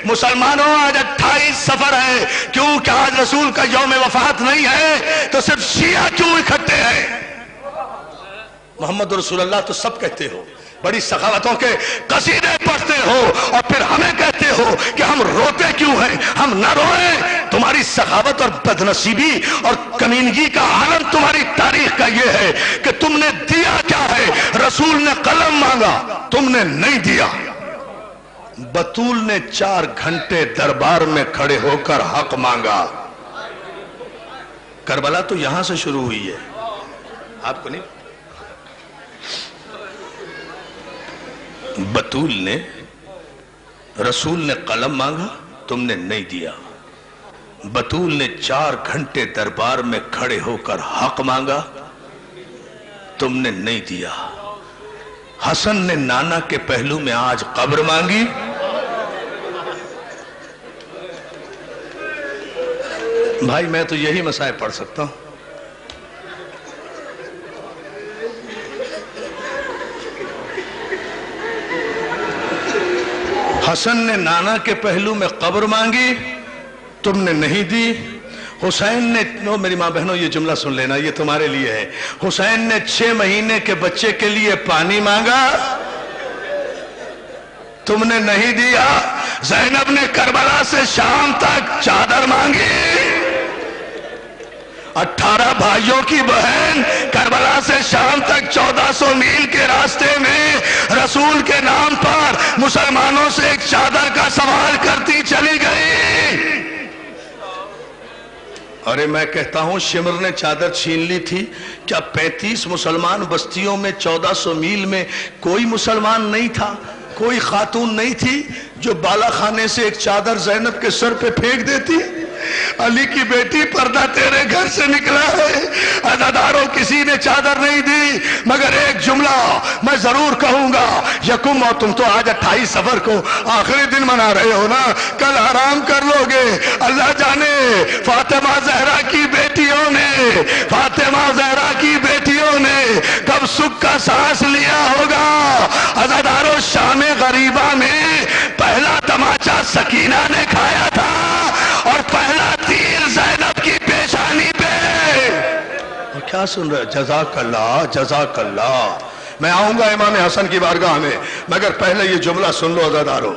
مسلمانوں آج 28 سفر ہے، کیوں کہ آج رسول کا یوم وفات نہیں ہے تو صرف شیعہ کیوں اکٹھے ہیں؟ محمد رسول اللہ تو سب کہتے ہو، بڑی سخاوتوں کے قصیدے پڑھتے ہو، اور پھر ہمیں کہتے ہو کہ ہم روتے کیوں ہیں؟ ہم نہ روئیں۔ تمہاری سخاوت اور بدنصیبی اور کمینگی کا عالم تمہاری تاریخ کا یہ ہے کہ تم نے دیا کیا ہے؟ رسول نے قلم مانگا، تم نے نہیں دیا۔ بطول نے 4 گھنٹے دربار میں کھڑے ہو کر حق مانگا۔ کربلا تو یہاں سے شروع ہوئی ہے، آپ کو نہیں؟ بطول نے، رسول نے قلم مانگا، تم نے نہیں دیا۔ بطول نے 4 گھنٹے دربار میں کھڑے ہو کر حق مانگا، تم نے نہیں دیا۔ حسن نے نانا کے پہلو میں آج قبر مانگی، بھائی میں تو یہی مسائل پڑھ سکتا ہوں۔ حسن نے نانا کے پہلو میں قبر مانگی، تم نے نہیں دی۔ حسین نے، میری ماں بہنوں یہ جملہ سن لینا، یہ تمہارے لیے ہے۔ حسین نے 6 مہینے کے بچے کے لیے پانی مانگا، تم نے نہیں دیا۔ زینب نے کربلا سے شام تک چادر مانگی، 18 بھائیوں کی بہن کربلا سے شام تک 1400 میل کے راستے میں رسول کے نام پر مسلمانوں سے ایک چادر کا سوال کرتی چلی گئی۔ ارے میں کہتا ہوں شمر نے چادر چھین لی تھی، کیا 35 مسلمان بستیوں میں 1400 میل میں کوئی مسلمان نہیں تھا؟ کوئی خاتون نہیں تھی جو بالا خانے سے ایک چادر زینب کے سر پہ پھینک دیتی؟ علی کی بیٹی پردہ تیرے گھر سے نکلا ہے، عزاداروں کسی نے چادر نہیں دی، مگر ایک جملہ میں ضرور کہوں گا، یکم، اور تم تو آج 28 سفر کو آخری دن منا رہے ہو نا، کل آرام کر لو گے۔ اللہ جانے فاطمہ زہرا کی بیٹیوں نے، فاطمہ زہرا کی بیٹیوں نے کب سکھ کا سانس لیا ہوگا۔ عزاداروں شام غریبہ میں پہلا تماچا سکینہ نے کھایا تھا، اور پہلا تیر زینب کی پیشانی پہ۔ اور کیا سن رہے؟ جزاک اللہ، جزاک اللہ۔ میں آؤں گا امام حسن کی بارگاہ میں، مگر پہلے یہ جملہ سن لو عزادارو۔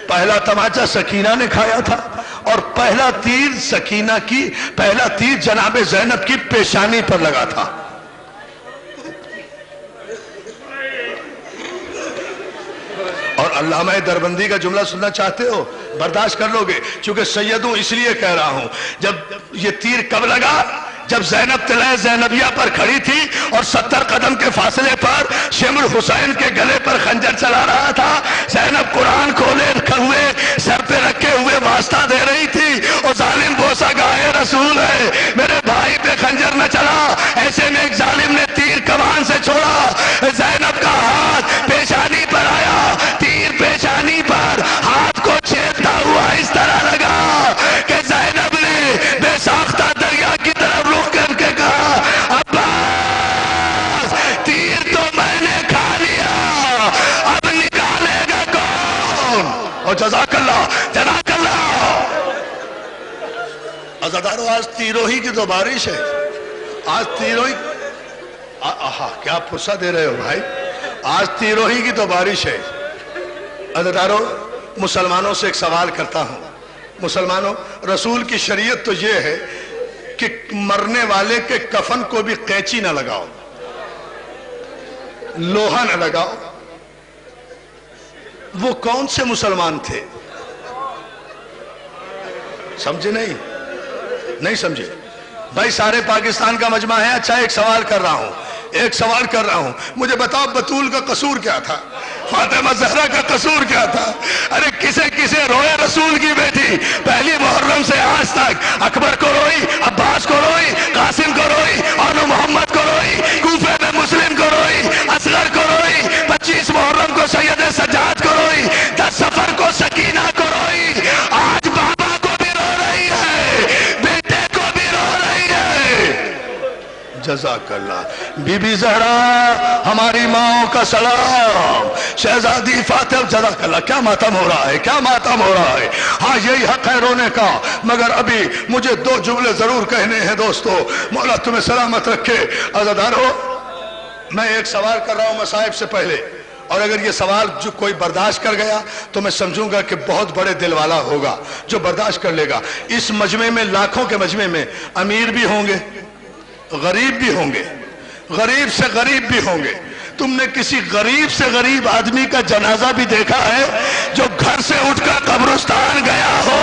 پہلا تماچا سکینہ نے کھایا تھا، اور پہلا تیر سکینہ کی، پہلا تیر جناب زینب کی پیشانی پر لگا تھا۔ اور علامہ دربندی کا جملہ سننا چاہتے ہو؟ برداشت کر لو گے، چونکہ سید ہوں اس لیے کہہ رہا ہوں۔ جب یہ تیر کب لگا؟ جب زینب طلعہ زینبیہ پر کھڑی تھی اور 70 قدم کے فاصلے پر شمر حسین کے گلے پر خنجر چلا رہا تھا۔ زینب قرآن کھولے ہوئے سر پہ رکھے ہوئے واسطہ دے رہی تھی، اور ظالم بوسہ گائے رسول ہے، میرے بھائی پہ خنجر نہ چلا۔ ایسے میں ایک ظالم نے تیر کمان سے چھوڑا، زینب کا ہاتھ پیشانی پر آیا، تیر پیشانی پر ہاتھ کو چھیدتا ہوا اس طرح لگا کہ زینب نے بے ساختہ دریا کی طرف رخ کر کے کہا، عباس تیر تو میں نے کھا لیا، اب نکالے گا کون؟ اور جزاک اللہ، جزاک اللہ۔ عزادارو آج تیروہی کی تو بارش ہے، آج تیروہی، کیا پرسہ دے رہے ہو بھائی؟ آج تیروہی کی تو بارش ہے۔ عزادارو مسلمانوں سے ایک سوال کرتا ہوں، مسلمانوں، رسول کی شریعت تو یہ ہے کہ مرنے والے کے کفن کو بھی قینچی نہ لگاؤ، لوہا نہ لگاؤ۔ وہ کون سے مسلمان تھے؟ سمجھے نہیں سمجھے بھائی؟ سارے پاکستان کا مجمع ہے۔ اچھا ایک سوال کر رہا ہوں، مجھے بتاؤ بطول کا قصور کیا تھا؟ فاطمہ زہرا کا قصور کیا تھا؟ ارے کسے روئے رسول کی بیٹی؟ پہلی محرم سے آج تک اکبر کو روئی، عباس کو روئی، قاسم کو روئی، اور محمد کو روئی، کوفے میں مسلم کو روئی، اصغر کو روئی، 25 محرم کو سید سجاد کو روئی، 10 صفر کو سکینہ کو روئی۔ آج بابا کو بھی رو رہی ہے، بیٹے کو بھی رو رہی ہے۔ جزاک اللہ۔ بی بی زہرا ہماری ماں کا سلام، شہزادی فاطمہ، جزاک اللہ۔ کیا ماتم ہو رہا ہے، کیا ماتم ہو رہا ہے۔ ہاں یہی حق ہے رونے کا، مگر ابھی مجھے دو جملے ضرور کہنے ہیں دوستو، مولا تمہیں سلامت رکھے۔ عزادارو، میں ایک سوال کر رہا ہوں مصائب سے پہلے، اور اگر یہ سوال جو کوئی برداشت کر گیا تو میں سمجھوں گا کہ بہت بڑے دل والا ہوگا جو برداشت کر لے گا۔ اس مجمع میں، لاکھوں کے مجمع میں، امیر بھی ہوں گے، غریب بھی ہوں گے، غریب سے غریب بھی ہوں گے۔ تم نے کسی غریب سے غریب آدمی کا جنازہ بھی دیکھا ہے جو گھر سے اٹھ کر قبرستان گیا ہو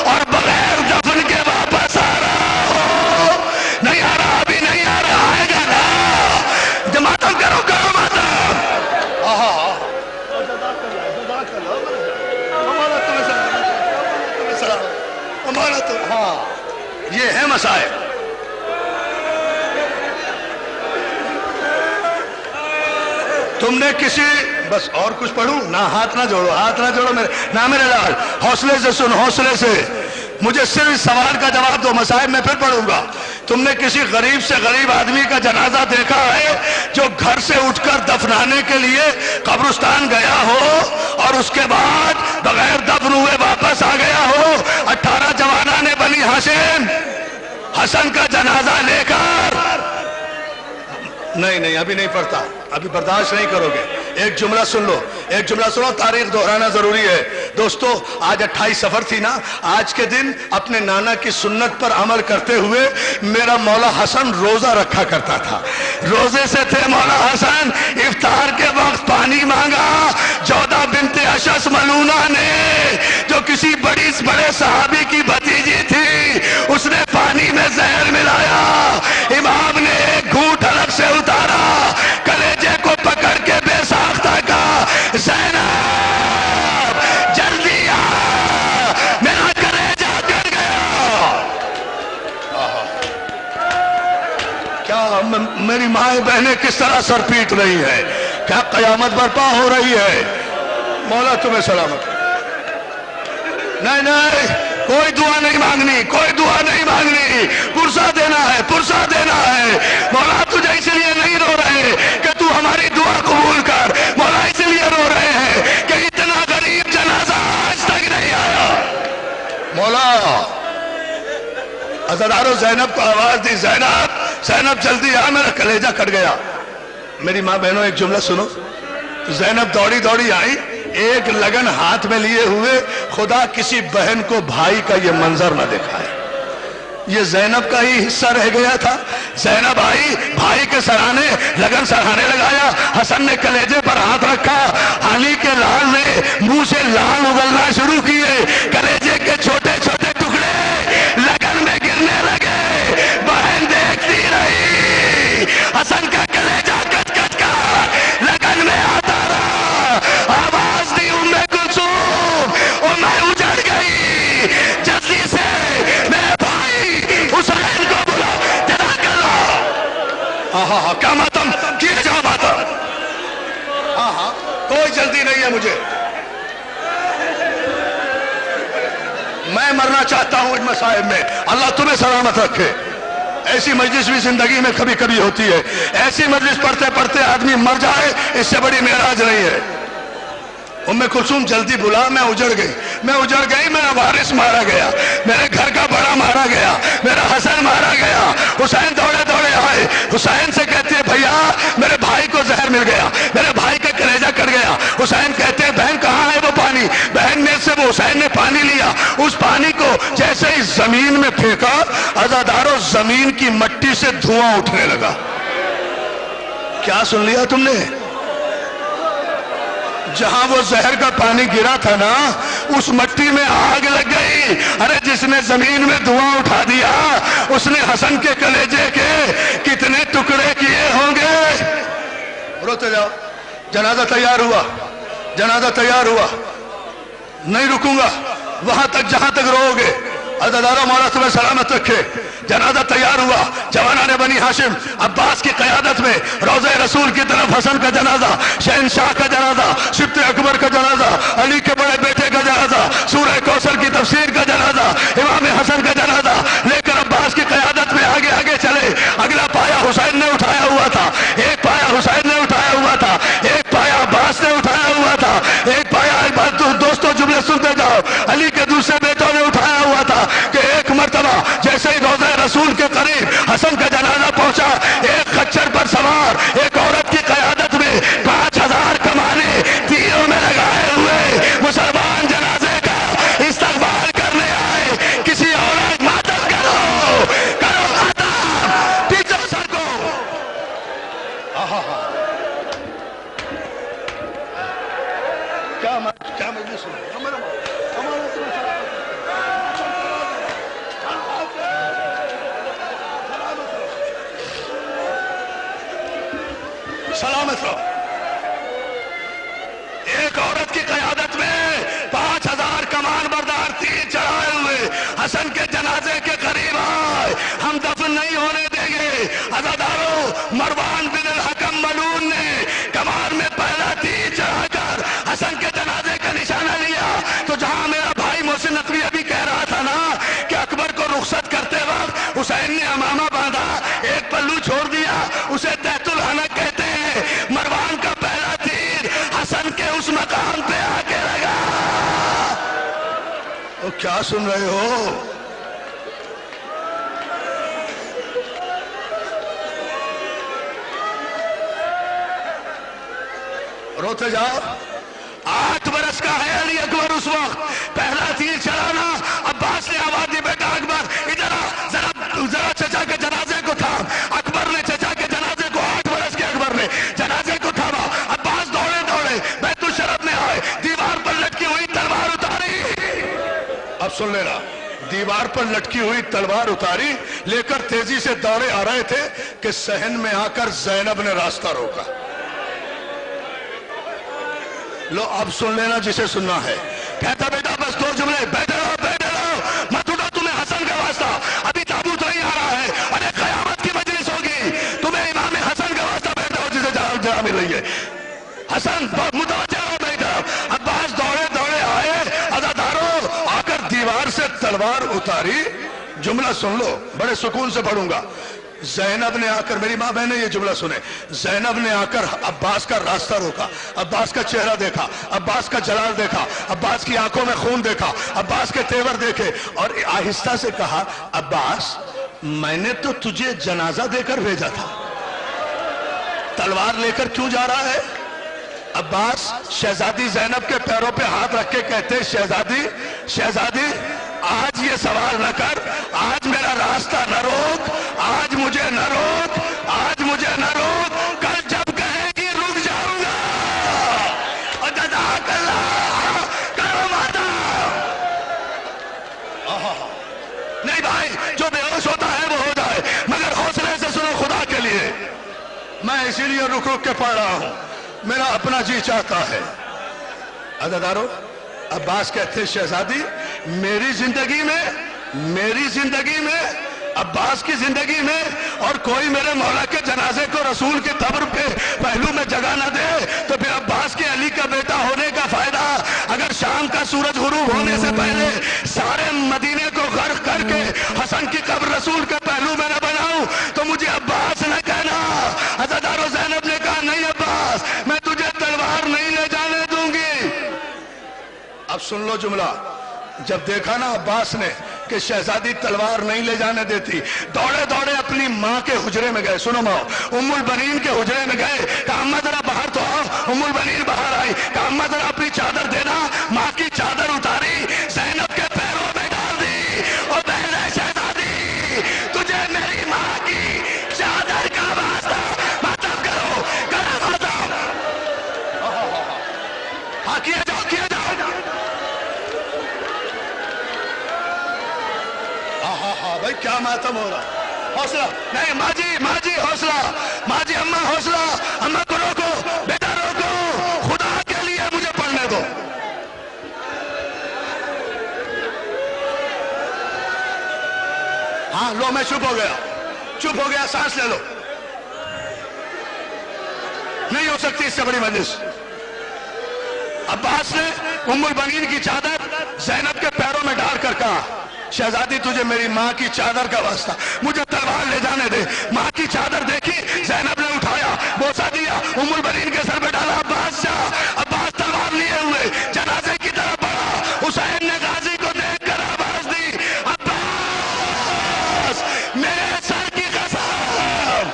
اور بغیر دفن کے واپس آ رہا ہو؟ نہیں آ رہا، ابھی نہیں آ رہا، آئے گا نا؟ ماتم کرو، کرو ماتم۔ ہاں یہ ہے مسائل۔ تم نے کسی، بس اور کچھ پڑھوں نہ؟ ہاتھ نہ جوڑو، ہاتھ نہ جوڑو میرے لال، حوصلے سے سن، حوصلے سے۔ مجھے صرف اس سوال کا جواب دو، مسائب میں پھر پڑھوں گا۔ تم نے کسی غریب سے غریب آدمی کا جنازہ دیکھا ہے جو گھر سے اٹھ کر دفنانے کے لیے قبرستان گیا ہو اور اس کے بعد بغیر دفن ہوئے واپس آ گیا ہو؟ 18 جوانان بنی ہاشم حسن کا جنازہ لے کر؟ نہیں ابھی نہیں پڑھتا، ابھی برداشت نہیں کرو گے۔ ایک جملہ سن لو، ایک جملہ سنو، تاریخ دہرانا ضروری ہے دوستو۔ آج 28 سفر تھی نا، آج کے دن اپنے نانا کی سنت پر عمل کرتے ہوئے میرا مولا حسن روزہ رکھا کرتا تھا، روزے سے تھے مولا حسن۔ افطار کے وقت پانی مانگا، جودہ بنت اشعث ملونہ نے، جو کسی بڑے صحابی کی بھتیجی تھی، اس نے پانی میں زہر ملایا۔ امام نے ایک گھونٹ الگ سے اتارا، کلیجے کو پکڑ کے بے ساختہ کا، زینب جلدی آ، میرا کلیجہ کر گیا۔ کیا میری مائیں بہنیں کس طرح سر پیٹ رہی ہے؟ کیا قیامت برپا ہو رہی ہے؟ مولا تمہیں سلامت۔ نہیں کوئی دعا نہیں مانگنی، کوئی دعا نہیں مانگنی، پرسہ دینا ہے، پرسہ دینا ہے۔ مولا تجھے اس لیے نہیں رو رہے کہ تو ہماری دعا قبول کر، مولا اس لیے رو رہے ہیں کہ اتنا غریب جنازہ آج تک نہیں آیا۔ مولا عزادارو، زینب کو آواز دی، زینب جلدی آ، میرا کلیجہ کٹ گیا۔ میری ماں بہنوں ایک جملہ سنو، زینب دوڑی دوڑی آئی، ایک لگن ہاتھ میں لیے ہوئے۔ خدا کسی بہن کو بھائی کا یہ منظر نہ دکھائے، یہ زینب کا ہی حصہ رہ گیا تھا۔ زینب آئی، بھائی کے سرانے لگن سرہانے لگایا، حسن نے کلیجے پر ہاتھ رکھا، علی کے لال نے منہ سے لال اگلنا شروع کیے، کلیجے کے چھوٹے چھوٹے ٹکڑے لگن میں گرنے لگے۔ بہن دیکھتی رہی، حسن کا کلیجہ کٹ کٹ کر لگن میں آتا رہا۔ آواز دی ام کلثوم، اور میں اجڑ گئی، جلدی سے میرے بھائی حسین کو بلا، جدا کر لا۔ کیا ماتم کیے جاؤ ماتم؟ کوئی جلدی نہیں ہے مجھے، میں مرنا چاہتا ہوں ان مصائب میں۔ اللہ تمہیں سلامت رکھے۔ ایسی مجلس بھی زندگی میں کبھی کبھی ہوتی ہے، ایسی مجلس پڑھتے پڑھتے آدمی مر جائے، اس سے بڑی معراج نہیں ہے۔ ام کلثوم جلدی بلا، میں اجڑ گئی، میرا وارث مارا گیا، میرے گھر کا بڑا مارا گیا، میرا حسن مارا گیا۔ حسین دوڑے دوڑے آئے، حسین سے کہتے ہیں بھیا میرے بھائی کو زہر مل گیا، میرے بھائی کا کلیجہ کٹ گیا۔ حسین کہتے ہیں بہن کہاں ہے وہ پانی؟ بہن میں سے وہ حسین نے پانی لیا، اس پانی کو جیسے ہی زمین میں پھینکا، عزادارو زمین کی مٹی سے دھواں اٹھنے لگا۔ کیا سن لیا تم نے؟ جہاں وہ زہر کا پانی گرا تھا نا، اس مٹی میں آگ لگ گئی۔ ارے جس نے زمین میں دھواں اٹھا دیا، اس نے حسن کے کلیجے کے کتنے ٹکڑے کیے ہوں گے؟ روتے جاؤ، جنازہ تیار ہوا، جنازہ تیار ہوا، نہیں رکوں گا وہاں تک جہاں تک رو گے۔ عزادارو مولا تمہیں سلامت رکھے۔ جنازہ تیار ہوا، جوانان بنی ہاشم عباس کی قیادت میں روضہ رسول کی طرف حسن کا جنازہ، شہنشاہ کا جنازہ، سبط اکبر کا جنازہ، علی کے بڑے بیٹے کا جنازہ، سورہ کوثر کی تفسیر کا جنازہ، امام حسن کا جنازہ لے کر عباس کی قیادت میں آگے آگے چلے۔ اگلا پایا حسین نے اٹھایا ہوا تھا، ایک پایا حسین نے اٹھایا ہوا تھا، ایک پایا عباس نے اٹھایا ہوا تھا، ایک پایا دوستو جملے سنتے جاؤ، علی کے دوسرے سلامت رہو. ایک عورت کی قیادت میں 5000 کمان بردار تیر چڑھائے ہوئے حسن کے جنازے کے قریب آئے. ہم دفن نہیں ہونے دیں گے. عزادارو، مروان بن الحکم ملعون نے کمان میں پہلا تیر چڑھا کر حسن کے جنازے کا نشانہ لیا. تو جہاں میرا بھائی محسن نقوی ابھی کہہ رہا تھا نا کہ اکبر کو رخصت کرتے وقت حسین نے امامہ باندھا، ایک پلو چھوڑ دیا، اسے تحت الحنک کہتے ہیں. مروان کا پہلا تیر حسن کے اس مقام پہ آ کے لگا. وہ کیا سن رہے ہو؟ روتے جاؤ. 8 برس کا ہے علی اکبر اس وقت. پہلا تیر چلانا. عباس نے آواز دی، بیٹا اکبر ادھر آ، ذرا چچا کے جنازے کو تھام. اکبر نے چچا کے جنازے کو، 8 برس کے اکبر نے جنازے کو تھاما. عباس دوڑے دوڑے بیت الشرف میں آئے، دیوار پر لٹکی ہوئی تلوار اتاری. اب سن لینا، دیوار پر لٹکی ہوئی تلوار اتاری لے کر تیزی سے دوڑے آ رہے تھے کہ صحن میں آ کر زینب نے راستہ روکا. لو اب سن لینا جسے سننا ہے. کہتا بیٹا بس 2 جملے، بیٹھے رہو بیٹھے رہو، مت اٹھو، تمہیں حسن کا واسطہ، ابھی تابوت نہیں آ رہا ہے، ارے قیامت کی مجلس ہوگی، تمہیں امام حسن کا واسطہ، بیٹھے ہو جسے جگہ مل رہی ہے. حسن متوجہ ہو بیٹا. عباس دوڑے دوڑے آئے. عزادارو، آ کر دیوار سے تلوار اتاری. جملہ سن لو، بڑے سکون سے پڑھوں گا. زینب نے آ کر، میری ماں بہنیں یہ جملہ سنیں، زینب نے آ کر عباس کا راستہ روکا، عباس کا چہرہ دیکھا، عباس کا جلال دیکھا، عباس کی آنکھوں میں خون دیکھا، عباس کے تیور دیکھے، اور آہستہ سے کہا، عباس میں نے تو تجھے جنازہ دے کر بھیجا تھا، تلوار لے کر کیوں جا رہا ہے؟ عباس شہزادی زینب کے پیروں پہ ہاتھ رکھ کے کہتے، شہزادی آج یہ سوال نہ کر، آج میرا راستہ نہ روک، آج مجھے نہ روک، آج مجھے نہ روک، کل جب کہے گی رک جاؤں گا. اور جزاک اللہ، کرو وعدہ. نہیں بھائی، جو بے ہوش ہوتا ہے وہ ہو جائے، مگر حوصلے سے سنو خدا کے لیے. میں اسی لیے رک رک کے پڑھ رہا ہوں، میرا اپنا جی چاہتا ہے. عزادارو، عباس کہتے شہزادی میری زندگی میں عباس کی زندگی میں اور کوئی میرے مولا کے جنازے کو رسول کے قبر پہ پہلو میں جگہ نہ دے تو پھر عباس کے علی کا بیٹا ہونے کا فائدہ. اگر شام کا سورج غروب ہونے سے پہلے سارے مدینے کو غرق کر کے حسن کی قبر رسول کے پہلو میں نہ بناؤں تو مجھے عباس نہ کہنا. عزادارو، زینب نے کہا نہیں عباس، میں تجھے تلوار نہیں لے جانے دوں گی. اب سن لو جملہ. جب دیکھا نا عباس نے کہ شہزادی تلوار نہیں لے جانے دیتی، دوڑے دوڑے اپنی ماں کے حجرے میں گئے. سنو ماں، ام البنین کے حجرے میں گئے، کہا اماں ذرا باہر تو آؤ. ام البنین باہر آئی، کہا اماں ذرا اپنی چادر دینا. ماں کی چادر اتاری، زینب کے پیروں میں ڈال دی. اور بہن شہزادی، تجھے میری ماں کی چادر کا واسطہ ماتم کرو، کرو ماتم. ہاں کیا جاؤ. بھائی کیا ماتم ہو رہا ہے؟ حوصلہ نہیں ماں جی حوصلہ، ماں جی اماں حوصلہ. اماں کو روکو، بیٹا روکو، خدا کے لیے مجھے پڑھنے دو. ہاں لو، میں چپ ہو گیا، سانس لے لو. نہیں ہو سکتی اس سے بڑی مجلس. عباس نے ام البنین کی چادر زینب کے پیروں میں ڈال کر کہا شہزادی تجھے میری ماں کی چادر کا واسطہ، مجھے تلوار لے جانے دے. ماں کی چادر دیکھی، زینب نے اٹھایا، بوسہ دیا، ام البنین کے سر پہ ڈالا. عباس تلوار لیے ہوئے جنازے کی طرف بڑھا. حسین نے غازی کو دیکھ کر آواز دی، عباس میرے سر کی قسم،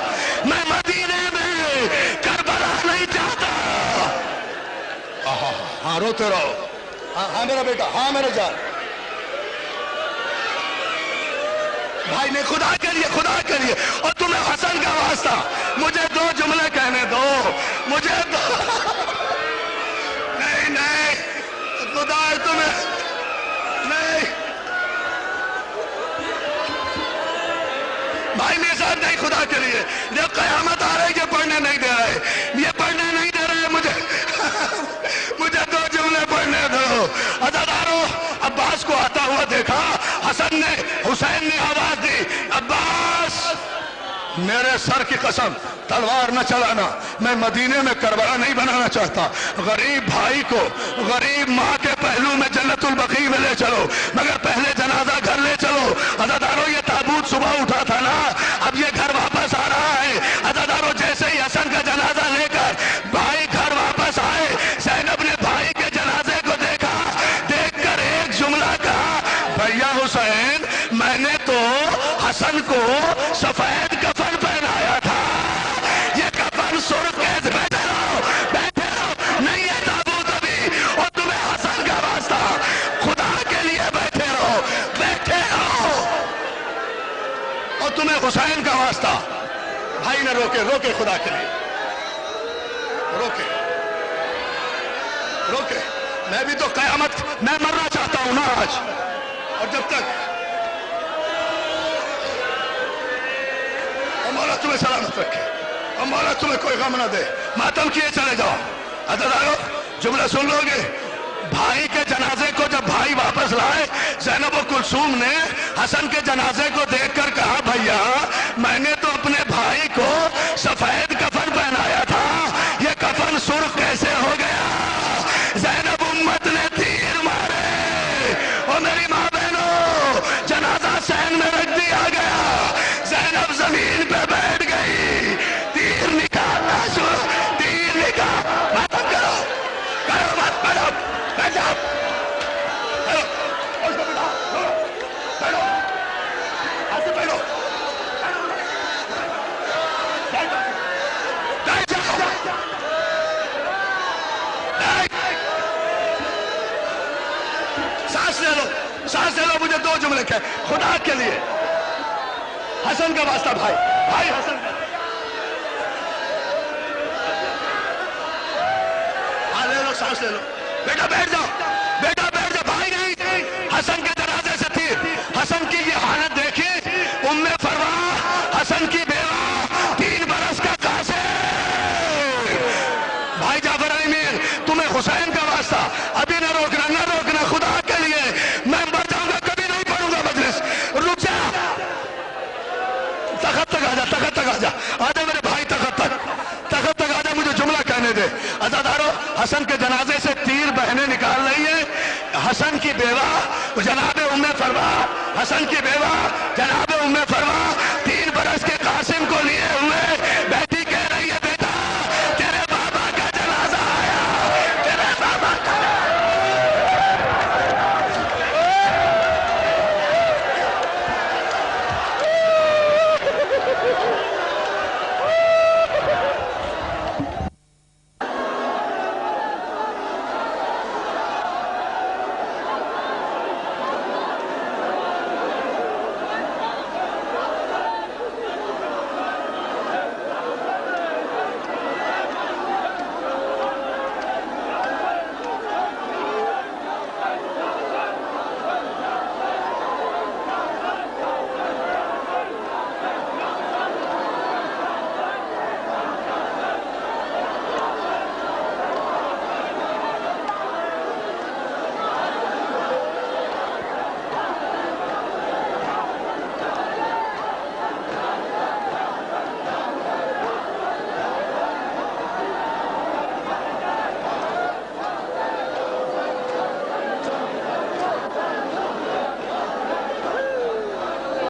میں مدینے میں کربلا نہیں چاہتا. ہاں روتے رہو. ہاں میرا بیٹا، ہاں میرے جان. بھائی نے خدا کے لیے اور تمہیں حسن کا واسطہ مجھے 2 جملے کہنے دو، مجھے نہیں خدا ہے تمہیں نہیں. بھائی میرے ساتھ نہیں، خدا کے لیے جب قیامت آ رہی ہے پڑھنے نہیں دے رہے. ہوا دیکھا، حسن نے حسین نے آواز دی، عباس میرے سر کی قسم تلوار نہ چلانا، میں مدینے میں کربلا نہیں بنانا چاہتا، غریب بھائی کو غریب ماں کے پہلو میں جنت البقیع میں لے چلو، مگر پہلے جنازہ گھر لے چلو۔ عزادارو یہ تابوت صبح اٹھا تھا نا، اب یہ گھر واپس آ رہا ہے۔ عزادارو جیسے ہی حسن کا جنازہ لے کر بھائی گھر واپس آئے، زینب نے بھائی کے جنازے کو دیکھا، دیکھ کر ایک جملہ کہا، بھیا حسین میں نے تو حسن کو سفید کفن پہنایا تھا، یہ کفن سرخ کیسے؟ بیٹھے رہو بیٹھے رہو، نہیں ہے تابوت ابھی، اور تمہیں حسن کا واسطہ، خدا کے لیے بیٹھے رہو بیٹھے رہو، اور تمہیں حسین کا واسطہ۔ بھائی نے روکے روکے، خدا کے لیے روکے روکے، میں بھی تو قیامت میں مرنا چاہتا ہوں نا آج، اور جب تک مولا تمہیں سلامت رکھے اور مولا تمہیں کوئی غم نہ دے، ماتم کیے چلے جاؤ۔ عزیزانو جملہ سن لو گے، بھائی کے جنازے کو جب بھائی واپس لائے، زینب و کلثوم نے حسن کے جنازے کو دیکھ کر کہا، بھیا میں نے تو اپنے بھائی کو سفید کفن پہنایا تھا، یہ کفن سرخ کیسے ہو گیا؟ زینب امت نے تیر مارے، اور میری ماں بہنوں جنازہ سین میں رکھ دیا گیا، زینب زمین پہ بیٹھ گئی، تیر نکالنا شروع، تیر نکال، ماتم کرو کرو مت، بیٹھو بیٹھ جاؤ، بیٹھو اس کو بٹھاؤ، بیٹھو ایسے بیٹھو، بیٹھ جاؤ، سانس لے لو سانس لے لو، مجھے دو جملے کہے خدا کے لیے، حسن کا واسطہ، بھائی بھائی حسن کا، لے لو سانس لے لو، بیٹا بیٹھ جاؤ بیٹا بیٹھ جاؤ، بھائی نہیں، حسن کے جنازے سے تیر، حسن کی یہ حالت دیکھی، ام فروا حسن کی بیوہ 3 برس کا قاصر، بھائی جعفر امیر تمہیں حسین کا واسطہ، ابھی نہ روکنا نہ روکنا، خدا کے لیے میں مر جاؤں گا، کبھی نہیں پڑھوں گا مجلس، رک جا، تخت تک آجا، تخت تک آجا، آجا میرے بھائی، تخت تک آجا، مجھے جملہ کہنے دے۔ عزادارو حسن کے جنازے سے تیر بہنیں نکال رہی ہیں، حسن کی بیوہ جناب ام فروا، حسن کی بیوہ جناب ام فروا